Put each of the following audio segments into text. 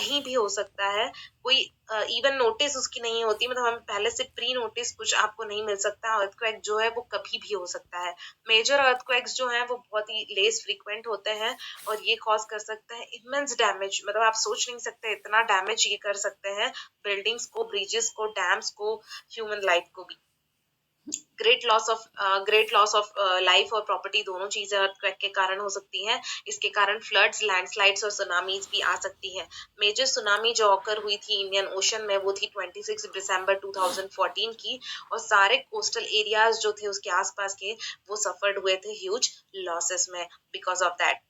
कहीं भी हो सकता है, कोई इवन नोटिस उसकी नहीं होती, मतलब हम पहले से प्री नोटिस कुछ आपको नहीं मिल सकता। अर्थक्वेक जो है वो कभी भी हो सकता है। मेजर अर्थक्वेक्स जो हैं वो बहुत ही लेस फ्रीक्वेंट होते हैं और ये कॉज कर सकते हैं इमेंस डैमेज, मतलब आप सोच नहीं सकते इतना डैमेज ये कर सकते हैं बिल्डिंग्स को, ब्रिजेस को, डैम्स को, ह्यूमन लाइफ को भी। ग्रेट लॉस ऑफ लाइफ और प्रॉपर्टी दोनों चीजें अर्थक्वेक के कारण हो सकती हैं। इसके कारण फ्लड्स, लैंडस्लाइड्स और सुनामीज भी आ सकती हैं। मेजर सुनामी जो ऑकर हुई थी इंडियन ओशन में वो थी 26 दिसंबर 2014 की, और सारे कोस्टल एरियाज जो थे उसके आसपास के वो सफर्ड हुए थे ह्यूज लॉसेस में बिकॉज ऑफ दैट।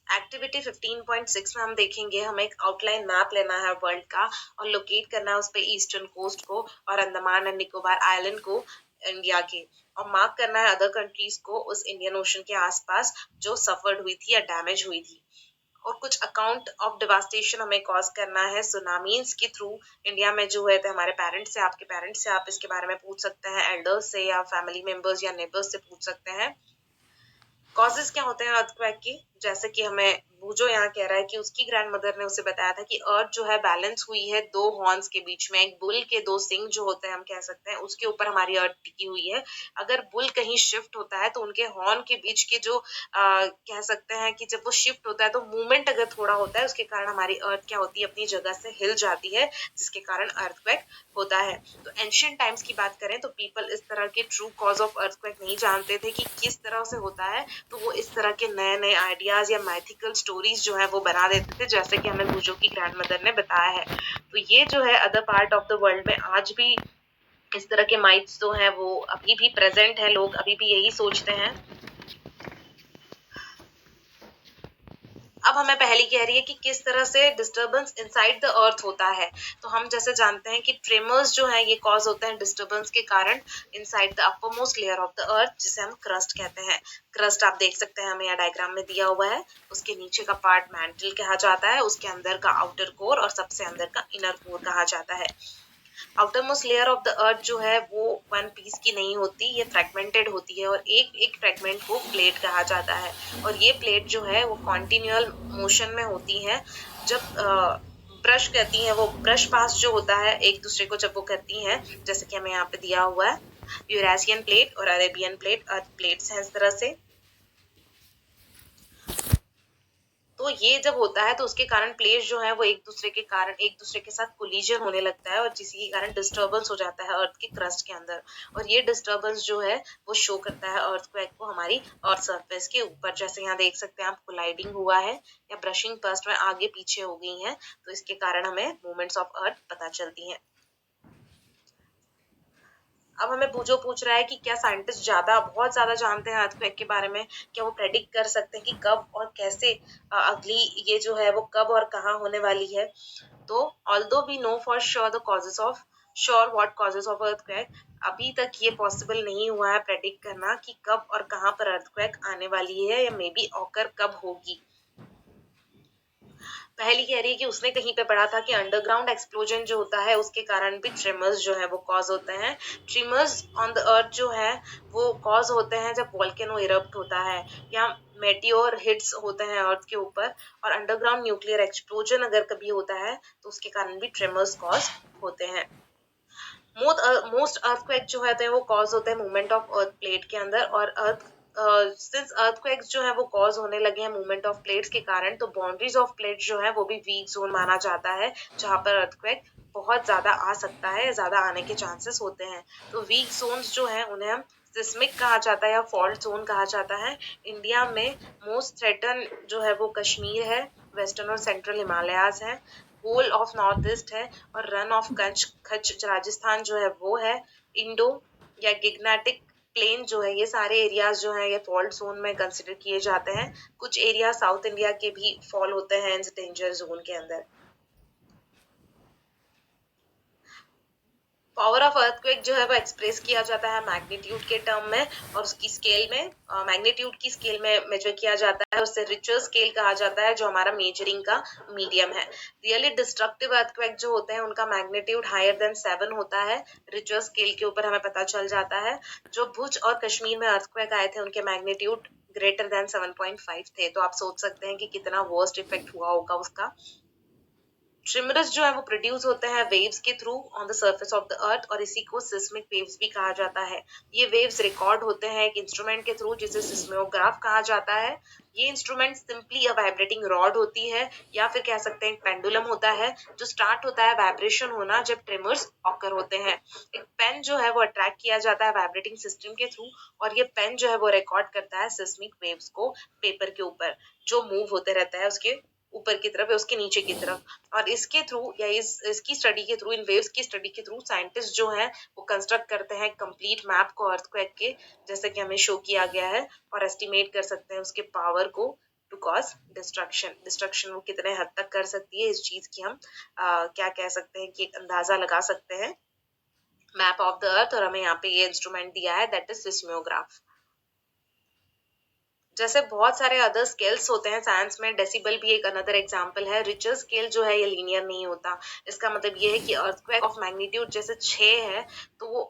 एक्टिविटी 15.6 में हम देखेंगे, हमें एक आउटलाइन मैप लेना है वर्ल्ड का और लोकेट करना है उस पे ईस्टर्न कोस्ट को और अंडमान एंड निकोबार आइलैंड को इंडिया के, और मार्क करना है अदर कंट्रीज को उस इंडियन ओशन के आसपास जो सफर्ड हुई थी या डैमेज हुई थी। और कुछ अकाउंट ऑफ डिवास्टेशन हमें कॉज करना है सुनामीज के थ्रू इंडिया में जो हुए थे। हमारे पेरेंट्स से, आपके पेरेंट्स से आप इसके बारे में पूछ सकते हैं, एल्डर्स से या फैमिली मेंबर्स या नेबर्स से पूछ सकते हैं। कॉजेज क्या होते हैं अर्थक्वेक की, जैसे कि हमें बूजो यहाँ कह रहा है कि उसकी ग्रैंडमदर ने उसे बताया था कि अर्थ जो है बैलेंस हुई है दो हॉर्न्स के बीच में, एक बुल के दो सिंग जो होते हैं हम कह सकते हैं उसके ऊपर हमारी अर्थ टिकी हुई है। अगर बुल कहीं शिफ्ट होता है तो उनके हॉर्न के बीच के जो कह सकते हैं कि जब वो शिफ्ट होता है तो मूवमेंट अगर थोड़ा होता है उसके कारण हमारी अर्थ क्या होती है, अपनी जगह से हिल जाती है, जिसके कारण अर्थक्वेक होता है। तो एंशिएंट टाइम्स की बात करें तो पीपल इस तरह के ट्रू कॉज ऑफ अर्थक्वेक नहीं जानते थे कि किस तरह से होता है, तो वो इस तरह के नए नए आइडियाज या मैथिकल स्टोरीज जो है वो बना देते थे, जैसे कि हमें बूजो की ग्रैंडमदर ने बताया है। तो ये जो है other part of the world में आज भी इस तरह के माइट्स जो हैं वो अभी भी प्रेजेंट है, लोग अभी भी यही सोचते हैं। अब हमें पहली कह रही है कि किस तरह से डिस्टर्बेंस इनसाइड द अर्थ होता है। तो हम जैसे जानते हैं कि ट्रेमर्स जो है ये कॉज होते हैं डिस्टर्बेंस के कारण inside the upper most layer of the earth, जिसे हम क्रस्ट कहते हैं। क्रस्ट आप देख सकते हैं हमें यहाँ डायग्राम में दिया हुआ है, उसके नीचे का पार्ट मैंटल कहा जाता है, उसके अंदर का आउटर कोर और सबसे अंदर का इनर कोर कहा जाता है। Outer most layer of the earth जो है वो वन पीस की नहीं होती, ये फ्रेगमेंटेड होती है और एक एक फ्रेगमेंट को प्लेट कहा जाता है। और ये प्लेट जो है वो कॉन्टिन्यूअल मोशन में होती है। जब ब्रश करती हैं, वो ब्रश पास जो होता है एक दूसरे को जब वो करती हैं, जैसे कि हमें यहाँ पे दिया हुआ है यूरेशियन प्लेट और अरेबियन प्लेट, अर्थ प्लेट्स हैं इस तरह से। तो ये जब होता है तो उसके कारण प्लेट्स जो है वो एक दूसरे के कारण एक दूसरे के साथ कोलिजन होने लगता है और जिसके कारण डिस्टर्बेंस हो जाता है अर्थ के क्रस्ट के अंदर। और ये डिस्टर्बेंस जो है वो शो करता है अर्थक्वेक को हमारी अर्थ सरफेस के ऊपर, जैसे यहाँ देख सकते हैं आप कोलाइडिंग हुआ है या ब्रशिंग बर्स्ट में आगे पीछे हो गई है, तो इसके कारण हमें मूवमेंट्स ऑफ अर्थ पता चलती हैं। अब हमें बूजो पूछ रहा है कि क्या साइंटिस्ट बहुत ज्यादा जानते हैं अर्थक्वेक के बारे में, क्या वो प्रेडिक्ट कर सकते हैं कि कब और कैसे अगली ये जो है वो कब और कहाँ होने वाली है। तो although we know for sure what causes of earthquake, अभी तक ये पॉसिबल नहीं हुआ है प्रेडिक्ट करना कि कब और कहाँ पर अर्थक्वेक आने वाली है या मे बी ऑकर कब होगी। पहली कह रही है कि उसने कहीं पे पढ़ा था कि अंडरग्राउंड एक्सप्लोजन जो होता है उसके कारण भी ट्रिमर्स जो है वो कॉज होते हैं। ट्रिमर्स ऑन द अर्थ जो है वो कॉज होते हैं जब वोल्केनो इरप्ट होता है या मेटियोर हिट्स होते हैं अर्थ के ऊपर, और अंडरग्राउंड न्यूक्लियर एक्सप्लोजन अगर कभी होता है तो उसके कारण भी ट्रिमर्स कॉज होते हैं। मोस्ट अर्थक्वेक जो है वो कॉज होते हैं मूवमेंट ऑफ अर्थ प्लेट के अंदर, और सिंस अर्थक्वेक्स जो है वो कॉज होने लगे हैं मूवमेंट ऑफ प्लेट्स के कारण, तो बाउंड्रीज ऑफ प्लेट जो है वो भी वीक जोन माना जाता है, जहां पर अर्थक्वेक बहुत ज्यादा आ सकता है, ज्यादा आने के चांसेस होते हैं। तो वीक जोन्स जो है उन्हें हम सिस्मिक कहा जाता है या फॉल्ट जोन कहा जाता है। इंडिया में मोस्ट थ्रेटन जो है वो कश्मीर है, वेस्टर्न और सेंट्रल हिमालयाज है, होल ऑफ नॉर्थ ईस्ट है, और रन ऑफ कच्छ राजस्थान जो है वो है, इंडो या गिग्नेटिक प्लेन जो है, ये सारे एरियाज जो है ये फॉल्ट जोन में कंसिडर किए जाते हैं। कुछ एरिया साउथ इंडिया के भी फॉल होते हैं इन डेंजर जोन के अंदर। पावर ऑफ अर्थक्वेक जो है वो एक्सप्रेस किया जाता है मैग्नीट्यूड के टर्म में, और उसकी स्केल में मैग्नीट्यूड की स्केल में मेजर किया जाता है, उससे रिचर स्केल कहा जाता है जो हमारा मेजरिंग का मीडियम है। रियली डिस्ट्रक्टिव अर्थक्वेक जो होते हैं उनका मैग्नीट्यूड हायर देन 7 होता है, रिचर स्केल के ऊपर हमें पता चल जाता है। जो भुज और कश्मीर में अर्थक्वेक आए थे उनके मैग्नीट्यूड ग्रेटर देन 7.5 थे, तो आप सोच सकते हैं कि कितना वर्स्ट इफेक्ट हुआ होगा उसका। ट्रिमरस जो है वो प्रोड्यूस होते हैं वेव्स के through on the surface of the earth, और इसी को सिस्मिक वेव्स भी कहा जाता है। ये वेव्स रिकॉर्ड होते हैं एक इंस्ट्रूमेंट के थ्रू जिसे सिस्मोग्राफ कहा जाता है। ये इंस्ट्रूमेंट सिंपली अ वाइब्रेटिंग रॉड होती है, या फिर कह सकते हैं एक पेंडुलम होता है जो स्टार्ट होता है वाइब्रेशन होना जब ट्रिमर्स ऑकर होते हैं। एक पेन जो है वो अट्रैक्ट किया जाता है वाइब्रेटिंग सिस्टम के थ्रू, और ये पेन जो है वो रिकॉर्ड करता है सिस्मिक वेव्स को पेपर के ऊपर, जो मूव होते रहता है उसके ऊपर की तरफ या उसके नीचे की तरफ। और इसके थ्रू या इसकी स्टडी के थ्रू, इन वेव्स की स्टडी के थ्रू साइंटिस्ट जो हैं वो कंस्ट्रक्ट करते हैं कंप्लीट मैप को अर्थक्वेक के, जैसे कि हमें शो किया गया है, और एस्टिमेट कर सकते हैं उसके पावर को टू कॉज डिस्ट्रक्शन वो कितने हद तक कर सकती है। इस चीज की हम क्या कह सकते हैं कि एक अंदाजा लगा सकते हैं मैप ऑफ द अर्थ, और हमें यहाँ पे ये इंस्ट्रूमेंट दिया है दैट इज सिस्मियोग्राफ। जैसे बहुत सारे अदर स्केल्स होते हैं साइंस में, डेसिबल भी एक अनदर एग्जांपल है। रिचर स्केल जो है ये लीनियर नहीं होता। इसका मतलब ये है कि अर्थक्वेक ऑफ मैग्नीट्यूड जैसे 6 है, तो वो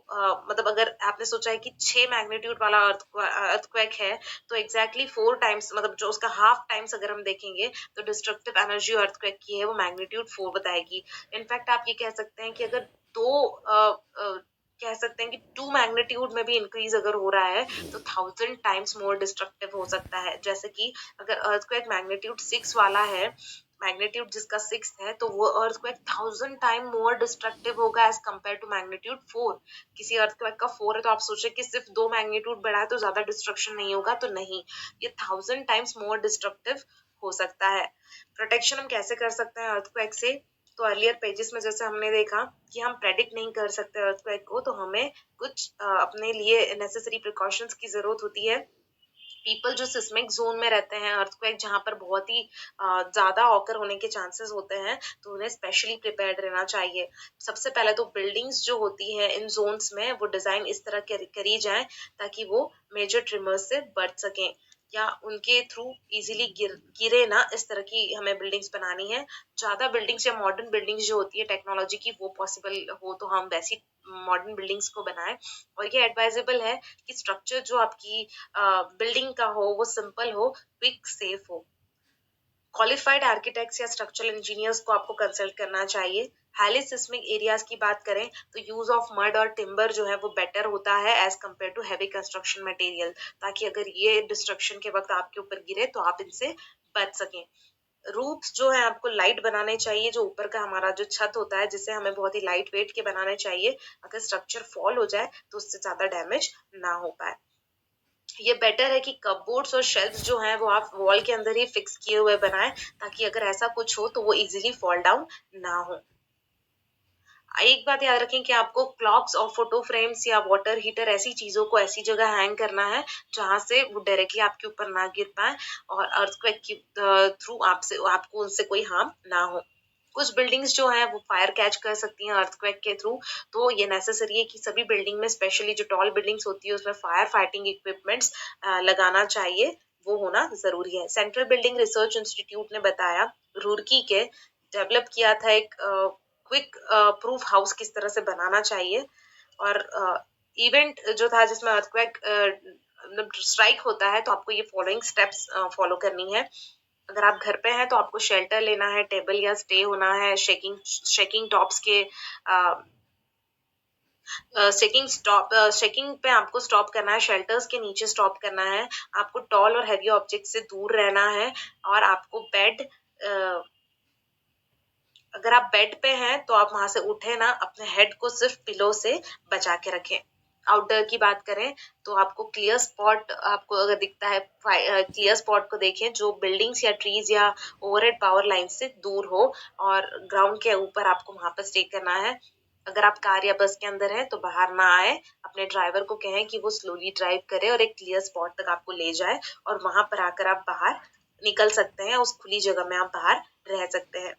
मतलब अगर आपने सोचा है कि 6 मैग्नीट्यूड वाला अर्थक्वेक है, तो एग्जैक्टली 4 टाइम्स, मतलब जो उसका हाफ टाइम्स अगर हम देखेंगे तो डिस्ट्रक्टिव एनर्जी अर्थक्वेक की है वो मैग्नीट्यूड 4 बताएगी। इनफैक्ट आप ये कह सकते हैं कि अगर कह सकते हैं कि 2 मैग्नीट्यूड में भी इंक्रीज अगर हो रहा है तो 1000 टाइम्स मोर डिस्ट्रक्टिव हो सकता है। जैसे कि अगर अर्थक्वेक मैग्नीट्यूड 6 वाला है, मैग्नीट्यूड जिसका 6 है, तो वो अर्थक्वेक 1000 टाइम मोर डिस्ट्रक्टिव होगा एज कम्पेयर टू मैग्नीट्यूड 4। किसी अर्थक्वेक का 4 है तो आप सोचे कि सिर्फ 2 मैग्नीट्यूड बढ़ा है तो ज्यादा डिस्ट्रक्शन नहीं होगा, तो नहीं, ये 1000 टाइम्स मोर डिस्ट्रक्टिव हो सकता है। प्रोटेक्शन हम कैसे कर सकते हैं अर्थक्वेक से? तो अर्लियर पेजेस में जैसे हमने देखा कि हम प्रेडिक्ट नहीं कर सकते अर्थक्वेक को, तो हमें कुछ अपने लिए नेसेसरी प्रिकॉशंस की जरूरत होती है। पीपल जो सिस्मिक जोन में रहते हैं, अर्थक्वेक जहाँ पर बहुत ही ज्यादा ऑकर होने के चांसेस होते हैं, तो उन्हें स्पेशली प्रिपेयर्ड रहना चाहिए। सबसे पहले तो बिल्डिंग्स जो होती हैं इन जोन्स में वो डिजाइन इस तरह करी जाए ताकि वो मेजर ट्रिमर्स से बच सकें या उनके थ्रू इजीली गिरे ना, इस तरह की हमें बिल्डिंग्स बनानी है। ज्यादा बिल्डिंग्स या मॉडर्न बिल्डिंग्स जो होती है टेक्नोलॉजी की, वो पॉसिबल हो तो हम वैसी मॉडर्न बिल्डिंग्स को बनाएं। और ये एडवाइजेबल है कि स्ट्रक्चर जो आपकी बिल्डिंग का हो वो सिंपल हो, क्विक, सेफ हो। क्वालिफाइड आर्किटेक्ट्स या स्ट्रक्चरल इंजीनियर्स को आपको कंसल्ट करना चाहिए। हाईली सिस्मिक एरियाज की बात करें तो यूज ऑफ मड और टिम्बर जो है वो बेटर होता है as compare to heavy construction material, ताकि अगर ये डिस्ट्रक्शन के वक्त आपके ऊपर गिरे तो आप इनसे बच सकें। रूफ्स जो है आपको लाइट बनाने चाहिए, जो ऊपर का हमारा जो छत होता है जिसे हमें बहुत ही लाइट वेट के बनाने चाहिए, अगर स्ट्रक्चर फॉल हो जाए तो उससे ज्यादा डैमेज ना हो पाए। ये बेटर है कि कपबोर्ड्स और शेल्फ्स जो हैं वो आप वॉल के अंदर ही फिक्स किए हुए बनाएं, ताकि अगर ऐसा कुछ हो तो वो इजीली फॉल डाउन ना हो। एक बात याद रखें कि आपको क्लॉक्स और फोटो फ्रेम्स या वाटर हीटर ऐसी चीजों को ऐसी जगह हैंग करना है जहां से वो डायरेक्टली आपके ऊपर ना गिर पाए और अर्थक्वेक के थ्रू आपको उनसे कोई हार्म ना हो। कुछ बिल्डिंग्स जो हैं वो फायर कैच कर सकती हैं अर्थक्वेक के थ्रू, तो ये नेसेसरी है कि सभी बिल्डिंग में, स्पेशली जो टॉल बिल्डिंग्स होती है उसमें फायर फाइटिंग इक्विपमेंट्स लगाना चाहिए, वो होना जरूरी है। सेंट्रल बिल्डिंग रिसर्च इंस्टीट्यूट ने बताया, रुड़की के डेवलप किया था एक क्विक प्रूफ हाउस किस तरह से बनाना चाहिए। और इवेंट जो था जिसमें अर्थक्वेक स्ट्राइक होता है तो आपको ये फॉलोइंग स्टेप्स फॉलो करनी है। अगर आप घर पे हैं तो आपको शेल्टर लेना है, टेबल या स्टे होना है, शेकिंग टॉप्स के शेकिंग पे आपको स्टॉप करना है, शेल्टर्स के नीचे स्टॉप करना है, आपको टॉल और हैवी ऑब्जेक्ट से दूर रहना है, और आपको बेड अगर आप बेड पे हैं तो आप वहां से उठे ना, अपने हेड को सिर्फ पिलो से बचा के रखें। आउटडोर की बात करें तो आपको क्लियर स्पॉट, आपको अगर दिखता है क्लियर स्पॉट को देखें जो बिल्डिंग्स या ट्रीज या ओवरहेड पावर लाइन से दूर हो, और ग्राउंड के ऊपर आपको वहां पर स्टे करना है। अगर आप कार या बस के अंदर हैं तो बाहर ना आए, अपने ड्राइवर को कहें कि वो स्लोली ड्राइव करे और एक क्लियर स्पॉट तक आपको ले जाए, और वहां पर आकर आप बाहर निकल सकते हैं, उस खुली जगह में आप बाहर रह सकते हैं।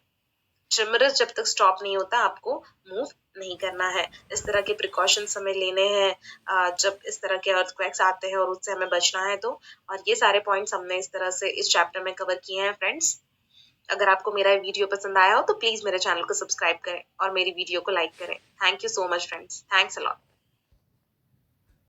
ट्रिमरस जब तक स्टॉप नहीं होता आपको मूव नहीं करना है। इस तरह के प्रिकॉशंस हमें लेने हैं जब इस तरह के अर्थक्वेक्स आते हैं और उससे हमें बचना है तो। और ये सारे पॉइंट्स हमने इस तरह से इस चैप्टर में कवर किए हैं फ्रेंड्स। अगर आपको मेरा वीडियो पसंद आया हो तो प्लीज मेरे चैनल को सब्सक्राइब करें और मेरी वीडियो को लाइक करें। Thank you so much friends, thanks a lot.